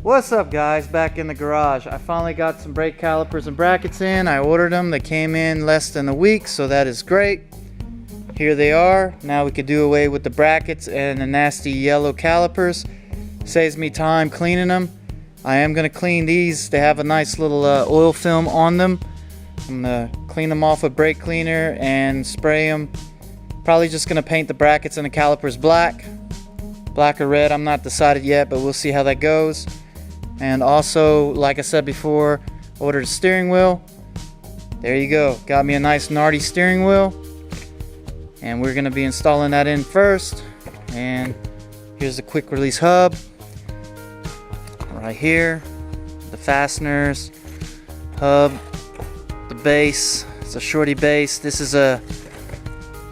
What's up guys, back in the garage. I finally got some brake calipers and brackets in. I ordered them, they came in less than a week, so that is great. Here they are. Now we could do away with the brackets and the nasty yellow calipers. Saves me time cleaning them. I am going to clean these. They have a nice little oil film on them. I'm going to clean them off with brake cleaner and spray them. Probably just going to paint the brackets and the calipers black or red. I'm not decided yet, but we'll see how that goes. And also, like I said before, ordered a steering wheel. There you go. Got me a nice Nardi steering wheel. And we're going to be installing that in first. And here's the quick release hub. Right here. The fasteners. Hub. The base. It's a shorty base. This is a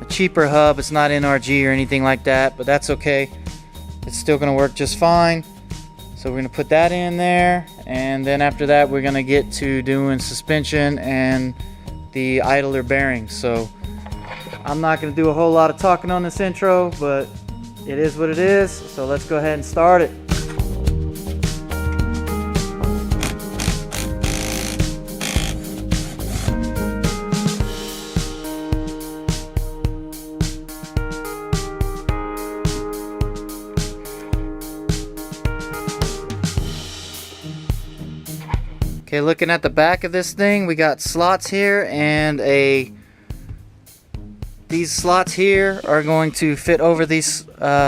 cheaper hub. It's not NRG or anything like that, but that's okay. It's still going to work just fine. So we're going to put that in there, and then after that we're going to get to doing suspension and the idler bearings. So I'm not going to do a whole lot of talking on this intro, but it is what it is. So let's go ahead and start it. Okay, looking at the back of this thing, we got slots here, and these slots here are going to fit over these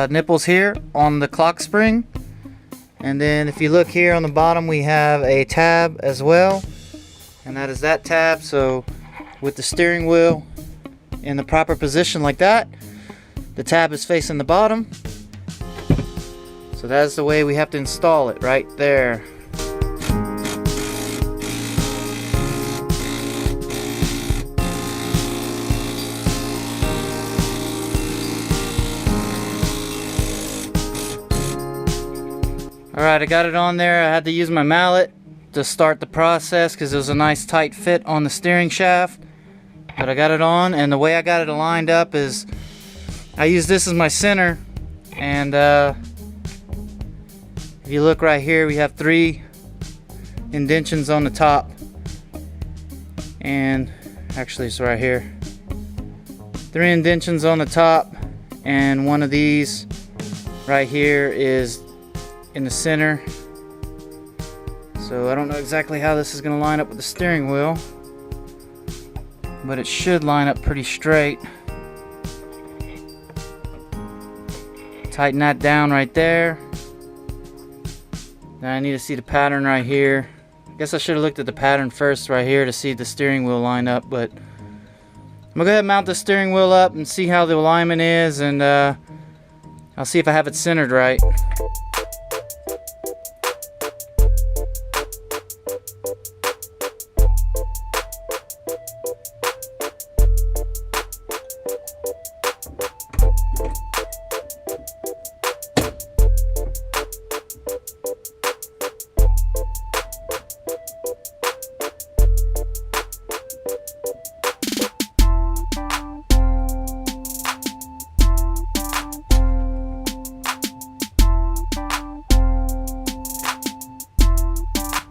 nipples here on the clock spring. And then if you look here on the bottom, we have a tab as well, and that is that tab. So with the steering wheel in the proper position like that, the tab is facing the bottom. So that's the way we have to install it, right there. Alright, I got it on there. I had to use my mallet to start the process because it was a nice tight fit on the steering shaft. But I got it on, and the way I got it aligned up is I use this as my center. And if you look right here, we have 3 indentions on the top. And actually it's right here. 3 indentions on the top, and one of these right here is in the center. So I don't know exactly how this is going to line up with the steering wheel, but it should line up pretty straight. Tighten that down right there. Then I need to see the pattern right here. I guess I should have looked at the pattern first right here to see the steering wheel line up, but I'm gonna go ahead and mount the steering wheel up and see how the alignment is, and I'll see if I have it centered right.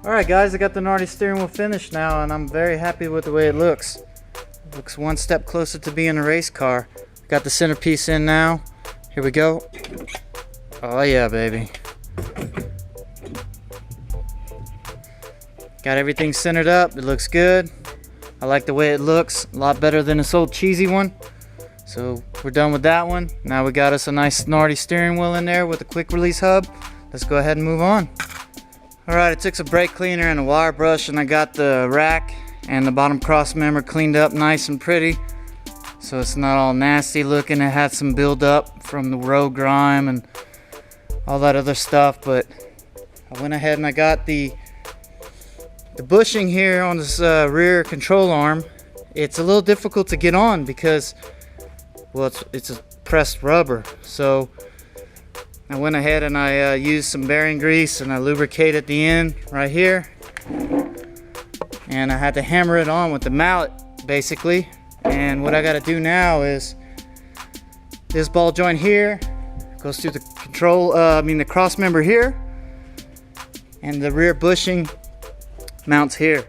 Alright guys, I got the Nardi steering wheel finished now, and I'm very happy with the way it looks. It looks one step closer to being a race car. Got the centerpiece in now. Here we go. Oh yeah, baby. Got everything centered up. It looks good. I like the way it looks. A lot better than this old cheesy one. So we're done with that one. Now we got us a nice Nardi steering wheel in there with a quick release hub. Let's go ahead and move on. Alright, I took some brake cleaner and a wire brush, and I got the rack And the bottom cross member cleaned up nice and pretty, so it's not all nasty looking. It had some build up from the road grime and all that other stuff, but I went ahead and I got the bushing here on this rear control arm. It's a little difficult to get on because, well, it's a pressed rubber. So I went ahead and I used some bearing grease and I lubricated the end right here. And I had to hammer it on with the mallet, basically. And what I got to do now is this ball joint here goes through the the cross member here, and the rear bushing mounts here.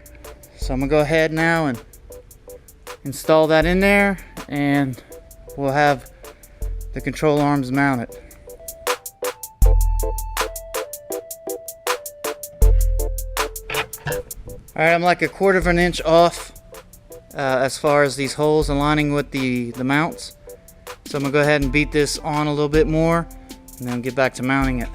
So I'm gonna go ahead now and install that in there, and we'll have the control arms mounted. Alright, I'm like 1/4 of an inch off as far as these holes aligning with the mounts. So I'm going to go ahead and beat this on a little bit more and then get back to mounting it.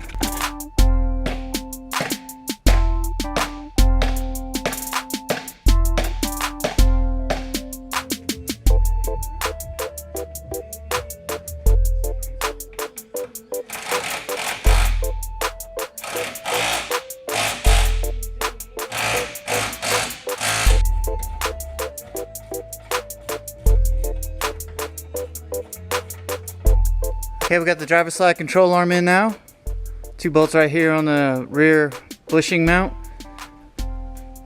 Okay, we got the driver's side control arm in now. 2 bolts right here on the rear bushing mount.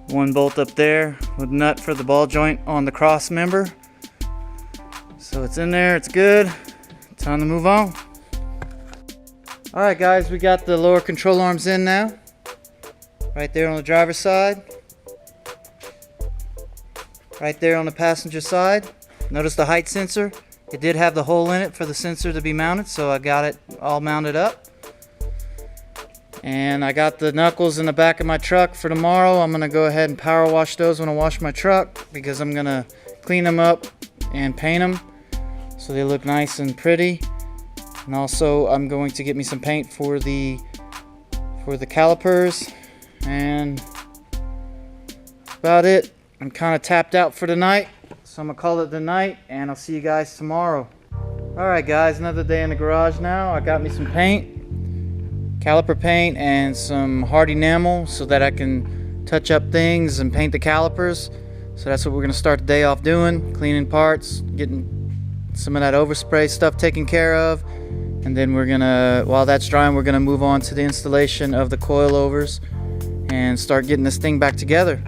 1 bolt up there with a nut for the ball joint on the cross member. So it's in there, it's good. Time to move on. Alright guys, we got the lower control arms in now. Right there on the driver's side. Right there on the passenger side. Notice the height sensor. It did have the hole in it for the sensor to be mounted, so I got it all mounted up. And I got the knuckles in the back of my truck for tomorrow. I'm gonna go ahead and power wash those when I wash my truck, because I'm gonna clean them up and paint them so they look nice and pretty. And also I'm going to get me some paint for the calipers, and about it. I'm kind of tapped out for tonight. So I'm gonna call it the night, and I'll see you guys tomorrow. Alright guys, another day in the garage now. I got me some paint, caliper paint, and some hard enamel so that I can touch up things and paint the calipers. So that's what we're gonna start the day off doing, cleaning parts, getting some of that overspray stuff taken care of. And then we're gonna, while that's drying, we're gonna move on to the installation of the coilovers and start getting this thing back together.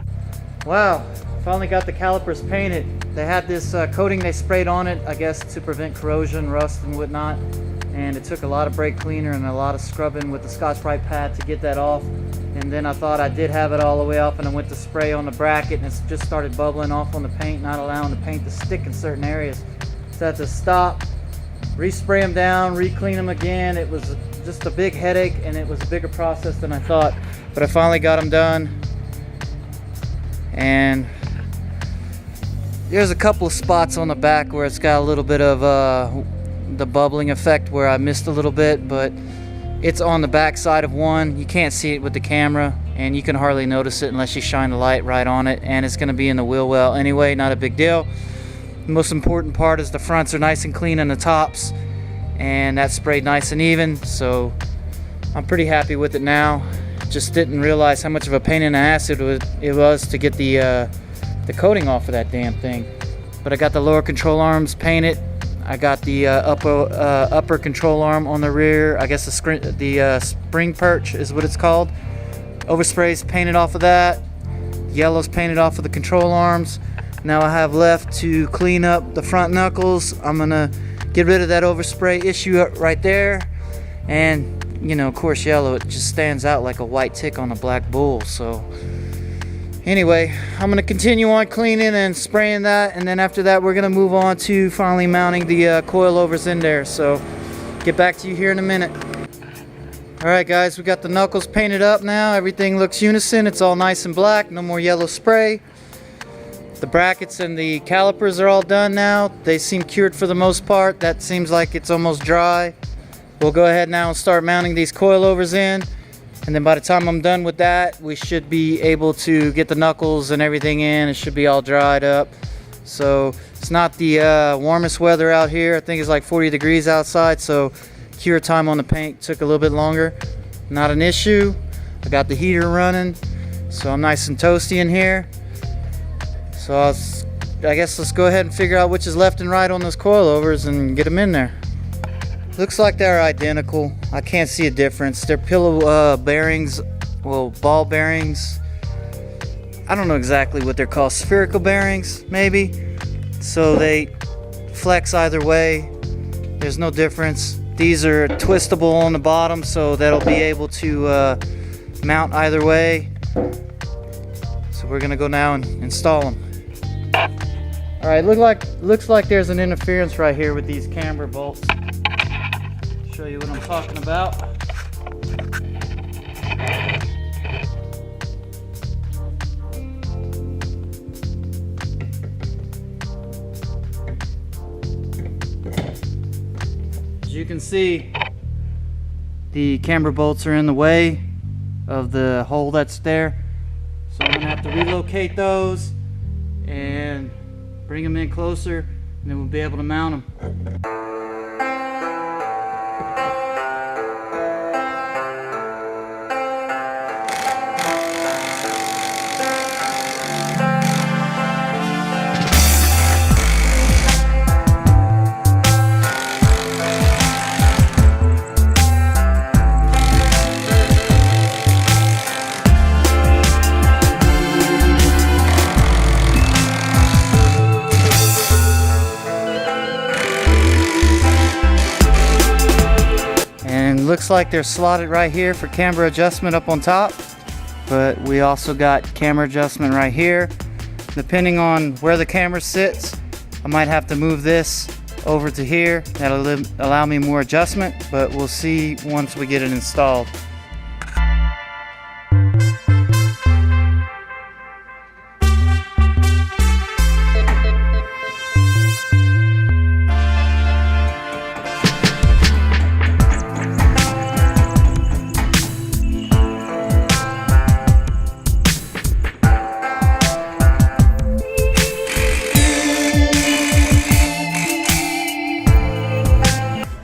Wow, finally got the calipers painted. They had this coating they sprayed on it, I guess, to prevent corrosion, rust, and whatnot. And it took a lot of brake cleaner and a lot of scrubbing with the Scotch-Brite pad to get that off. And then I thought I did have it all the way off, and I went to spray on the bracket, and it just started bubbling off on the paint, not allowing the paint to stick in certain areas. So I had to stop, respray them down, re-clean them again. It was just a big headache, and it was a bigger process than I thought. But I finally got them done. And there's a couple of spots on the back where it's got a little bit of the bubbling effect where I missed a little bit, but it's on the back side of one. You can't see it with the camera, and you can hardly notice it unless you shine the light right on it, and it's going to be in the wheel well anyway, not a big deal. The most important part is the fronts are nice and clean and the tops, and that's sprayed nice and even, so I'm pretty happy with it now. Just didn't realize how much of a pain in the ass it was to get the coating off of that damn thing. But I got the lower control arms painted. I got the upper control arm on the rear. I guess the spring perch is what it's called. Overspray's painted off of that. Yellow's painted off of the control arms. Now I have left to clean up the front knuckles. I'm gonna get rid of that overspray issue right there. And you know, of course, yellow, it just stands out like a white tick on a black bull. So anyway, I'm going to continue on cleaning and spraying that, and then after that we're going to move on to finally mounting the coilovers in there. So get back to you here in a minute. Alright guys, we got the knuckles painted up now. Everything looks unison. It's all nice and black. No more yellow spray. The brackets and the calipers are all done now. They seem cured for the most part. That seems like it's almost dry. We'll go ahead now and start mounting these coilovers in. And then by the time I'm done with that, we should be able to get the knuckles and everything in. It should be all dried up. So it's not the warmest weather out here. I think it's like 40 degrees outside, so cure time on the paint took a little bit longer. Not an issue. I got the heater running, so I'm nice and toasty in here. So I guess let's go ahead and figure out which is left and right on those coilovers and get them in there. Looks like they're identical. I can't see a difference. They're pillow bearings, well, ball bearings. I don't know exactly what they're called. Spherical bearings, maybe. So they flex either way. There's no difference. These are twistable on the bottom, so that'll be able to mount either way. So we're gonna go now and install them. All right, looks like there's an interference right here with these camber bolts. Show you what I'm talking about. As you can see, the camber bolts are in the way of the hole that's there. So I'm gonna have to relocate those and bring them in closer, and then we'll be able to mount them. Looks like they're slotted right here for camber adjustment up on top, but we also got camber adjustment right here. Depending on where the camera sits, I might have to move this over to here. That'll allow me more adjustment, but we'll see once we get it installed.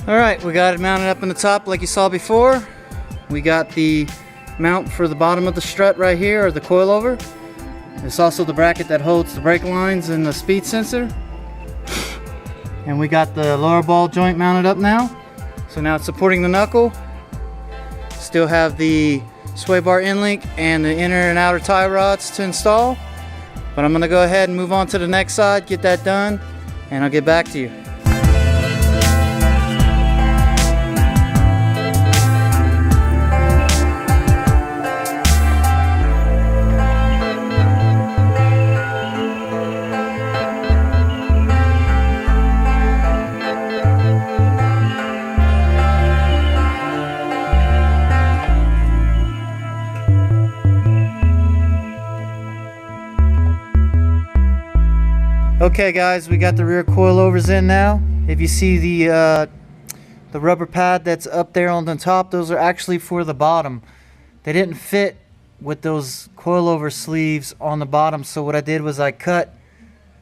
Alright, we got it mounted up in the top like you saw before. We got the mount for the bottom of the strut right here, or the coilover. It's also the bracket that holds the brake lines and the speed sensor. And we got the lower ball joint mounted up now. So now it's supporting the knuckle. Still have the sway bar end link and the inner and outer tie rods to install. But I'm going to go ahead and move on to the next side, get that done, and I'll get back to you. Okay guys, we got the rear coilovers in now. If you see the rubber pad that's up there on the top, those are actually for the bottom. They didn't fit with those coilover sleeves on the bottom, so what I did was I cut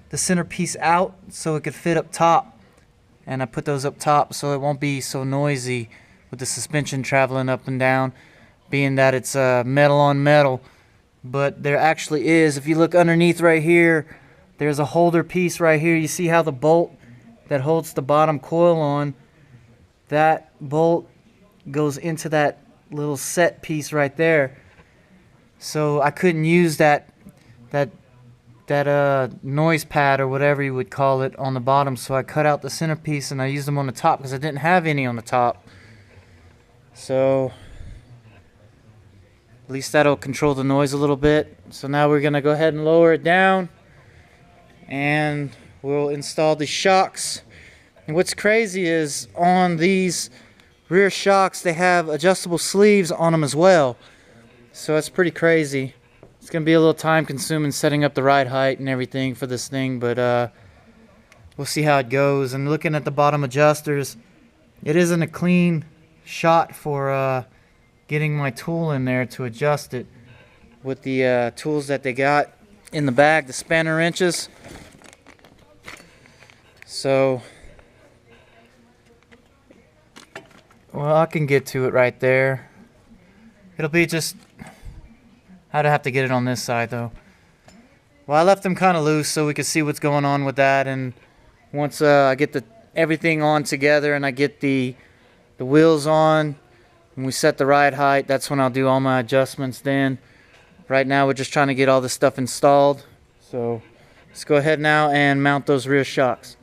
the centerpiece out so it could fit up top, and I put those up top so it won't be so noisy with the suspension traveling up and down, being that it's metal on metal. But there actually is, if you look underneath right here, there's a holder piece right here. You see how the bolt that holds the bottom coil on, that bolt goes into that little set piece right there. So I couldn't use that noise pad or whatever you would call it on the bottom, so I cut out the centerpiece and I used them on the top because I didn't have any on the top. So at least that'll control the noise a little bit. So now we're gonna go ahead and lower it down, and we'll install the shocks. And what's crazy is on these rear shocks, they have adjustable sleeves on them as well. So that's pretty crazy. It's gonna be a little time consuming setting up the ride height and everything for this thing, but we'll see how it goes. And looking at the bottom adjusters, it isn't a clean shot for getting my tool in there to adjust it with the tools that they got in the bag, the spanner wrenches. So, well, I can get to it right there. It'll be just, I'd have to get it on this side though. Well, I left them kind of loose so we could see what's going on with that, and once I get everything on together and I get the wheels on and we set the ride height, that's when I'll do all my adjustments then. Right now we're just trying to get all this stuff installed. So let's go ahead now and mount those rear shocks.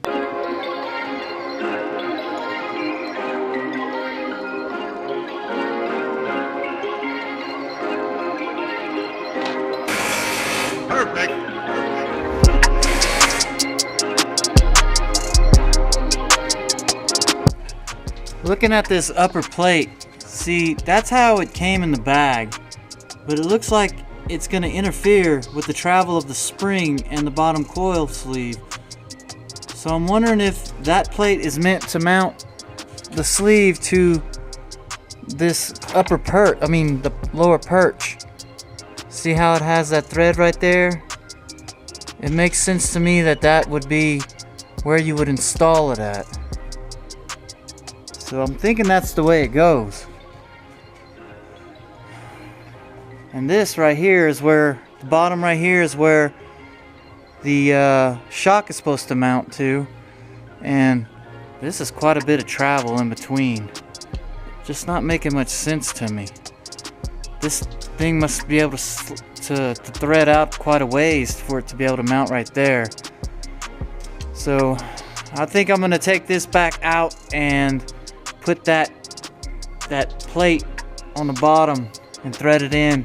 Perfect. Looking at this upper plate, see, that's how it came in the bag, but it looks like it's going to interfere with the travel of the spring and the bottom coil sleeve. So I'm wondering if that plate is meant to mount the sleeve to this upper perch, the lower perch. See how it has that thread right there? It makes sense to me that that would be where you would install it at. So I'm thinking that's the way it goes. And this right here is where, the bottom right here is where the shock is supposed to mount to. And this is quite a bit of travel in between. Just not making much sense to me. This thing must be able to thread out quite a ways for it to be able to mount right there. So I think I'm gonna take this back out and put that plate on the bottom and thread it in,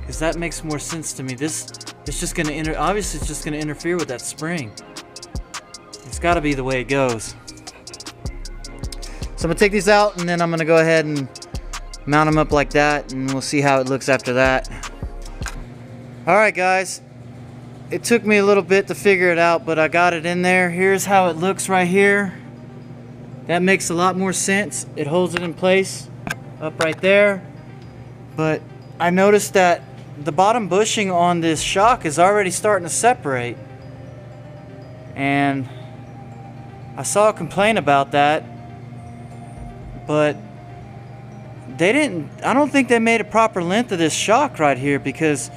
because that makes more sense to me. This is just gonna obviously it's just gonna interfere with that spring. It's got to be the way it goes. So I'm gonna take these out and then I'm gonna go ahead and mount them up like that, and we'll see how it looks after that. Alright guys, it took me a little bit to figure it out, but I got it in there. Here's how it looks right here. That makes a lot more sense. It holds it in place up right there. But I noticed that the bottom bushing on this shock is already starting to separate. And I saw a complaint about that, but I don't think they made a proper length of this shock right here, because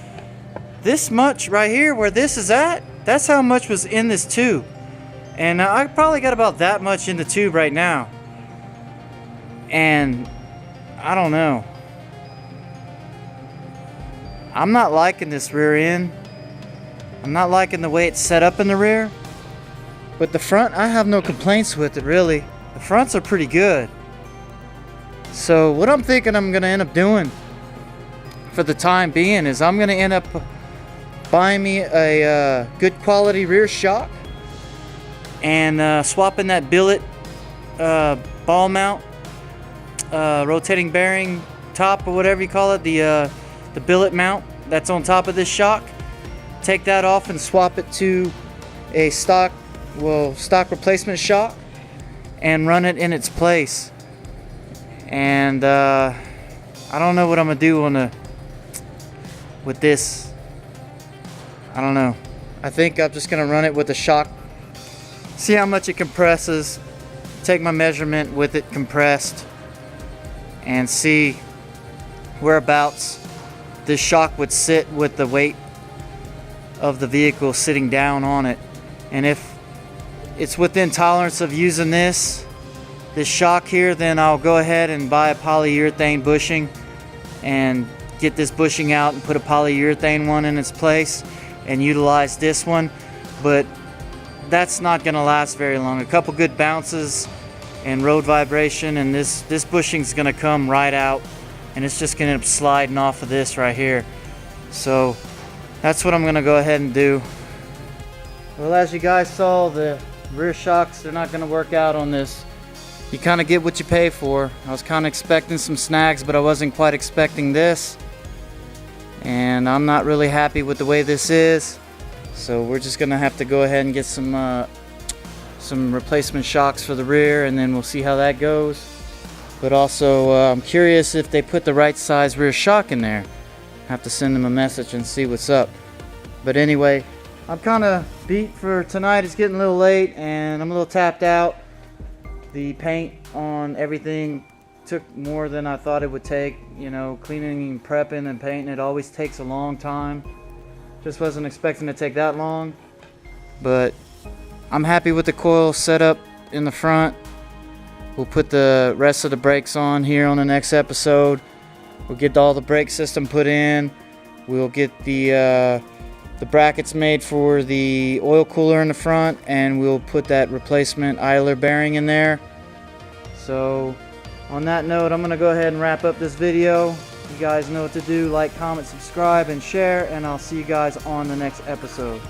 this much right here where this is at, that's how much was in this tube. And I probably got about that much in the tube right now. And I don't know. I'm not liking this rear end. I'm not liking the way it's set up in the rear. But the front, I have no complaints with it really. The fronts are pretty good. So what I'm thinking I'm gonna end up doing for the time being is I'm gonna end up buying me a good quality rear shock and swapping that billet ball mount, rotating bearing top or whatever you call it, the billet mount that's on top of this shock. Take that off and swap it to a stock replacement shock and run it in its place. And I don't know what I'm gonna do with this. I don't know. I think I'm just gonna run it with the shock, see how much it compresses, take my measurement with it compressed, and see whereabouts this shock would sit with the weight of the vehicle sitting down on it. And if it's within tolerance of using this shock here, then I'll go ahead and buy a polyurethane bushing and get this bushing out and put a polyurethane one in its place and utilize this one. But that's not going to last very long. A couple good bounces and road vibration, and this bushing's going to come right out, and it's just going to end up sliding off of this right here. So that's what I'm going to go ahead and do. Well, as you guys saw, the rear shocks, they're not going to work out on this. You kind of get what you pay for. I was kind of expecting some snags, but I wasn't quite expecting this. And I'm not really happy with the way this is. So we're just gonna have to go ahead and get some replacement shocks for the rear, and then we'll see how that goes. But also, I'm curious if they put the right size rear shock in there. Have to send them a message and see what's up. But anyway, I'm kind of beat for tonight. It's getting a little late and I'm a little tapped out. The paint on everything took more than I thought it would take. You know, cleaning and prepping and painting, it always takes a long time. Just wasn't expecting to take that long. But I'm happy with the coil setup in the front. We'll put the rest of the brakes on here on the next episode. We'll get all the brake system put in. We'll get the brackets made for the oil cooler in the front, and we'll put that replacement idler bearing in there. So on that note, I'm gonna go ahead and wrap up this video. You guys know what to do. Like, comment, subscribe, and share, and I'll see you guys on the next episode.